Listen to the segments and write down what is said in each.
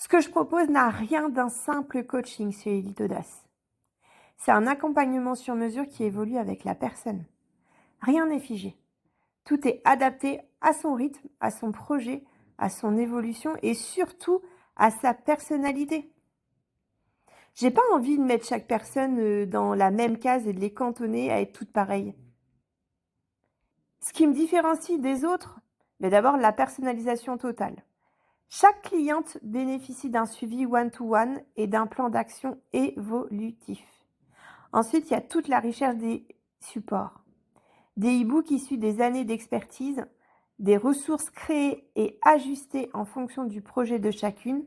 Ce que je propose n'a rien d'un simple coaching chez Elite Audace. C'est un accompagnement sur mesure qui évolue avec la personne. Rien n'est figé. Tout est adapté à son rythme, à son projet, à son évolution et surtout à sa personnalité. J'ai pas envie de mettre chaque personne dans la même case et de les cantonner à être toutes pareilles. Ce qui me différencie des autres, d'abord la personnalisation totale. Chaque cliente bénéficie d'un suivi one-to-one et d'un plan d'action évolutif. Ensuite, il y a toute la richesse des supports. Des e-books issus des années d'expertise, des ressources créées et ajustées en fonction du projet de chacune,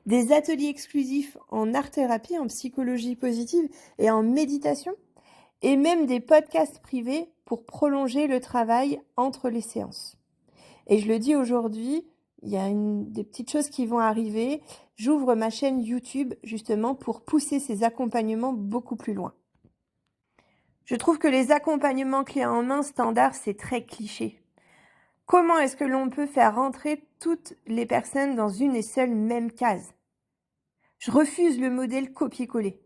des ateliers exclusifs en art-thérapie, en psychologie positive et en méditation, et même des podcasts privés pour prolonger le travail entre les séances. Et je le dis aujourd'hui, il y a des petites choses qui vont arriver. J'ouvre ma chaîne YouTube justement pour pousser ces accompagnements beaucoup plus loin. Je trouve que les accompagnements clés en main standards, c'est très cliché. Comment est-ce que l'on peut faire rentrer toutes les personnes dans une et seule même case? Je refuse le modèle copier-coller.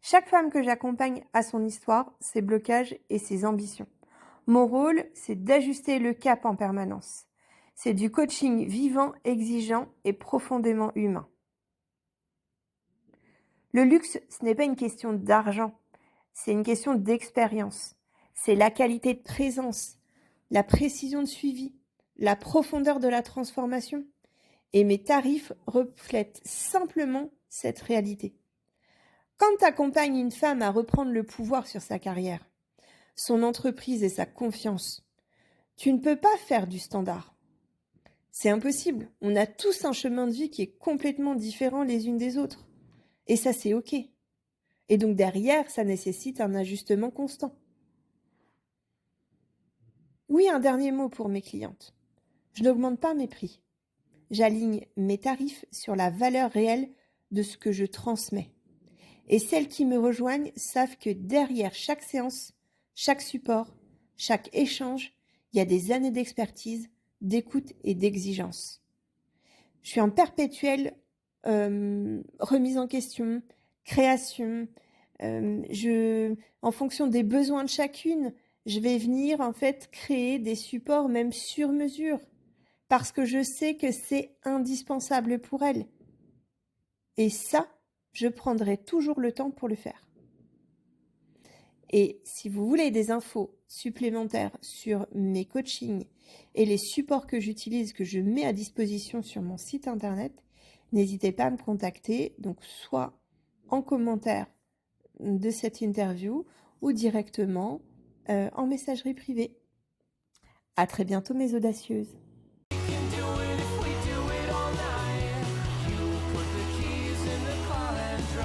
Chaque femme que j'accompagne a son histoire, ses blocages et ses ambitions. Mon rôle, c'est d'ajuster le cap en permanence. C'est du coaching vivant, exigeant et profondément humain. Le luxe, ce n'est pas une question d'argent, c'est une question d'expérience. C'est la qualité de présence, la précision de suivi, la profondeur de la transformation. Et mes tarifs reflètent simplement cette réalité. Quand tu accompagnes une femme à reprendre le pouvoir sur sa carrière, son entreprise et sa confiance, tu ne peux pas faire du standard. C'est impossible. On a tous un chemin de vie qui est complètement différent les unes des autres. Et ça, c'est OK. Et donc derrière, ça nécessite un ajustement constant. Oui, un dernier mot pour mes clientes. Je n'augmente pas mes prix. J'aligne mes tarifs sur la valeur réelle de ce que je transmets. Et celles qui me rejoignent savent que derrière chaque séance, chaque support, chaque échange, il y a des années d'expertise, d'écoute et d'exigence. Je suis en perpétuelle remise en question, création. En fonction des besoins de chacune, je vais venir en fait créer des supports même sur mesure parce que je sais que c'est indispensable pour elles. Et ça, je prendrai toujours le temps pour le faire. Et si vous voulez des infos supplémentaires sur mes coachings et les supports que j'utilise, que je mets à disposition sur mon site internet, n'hésitez pas à me contacter, donc soit en commentaire de cette interview ou directement en messagerie privée. À très bientôt mes audacieuses.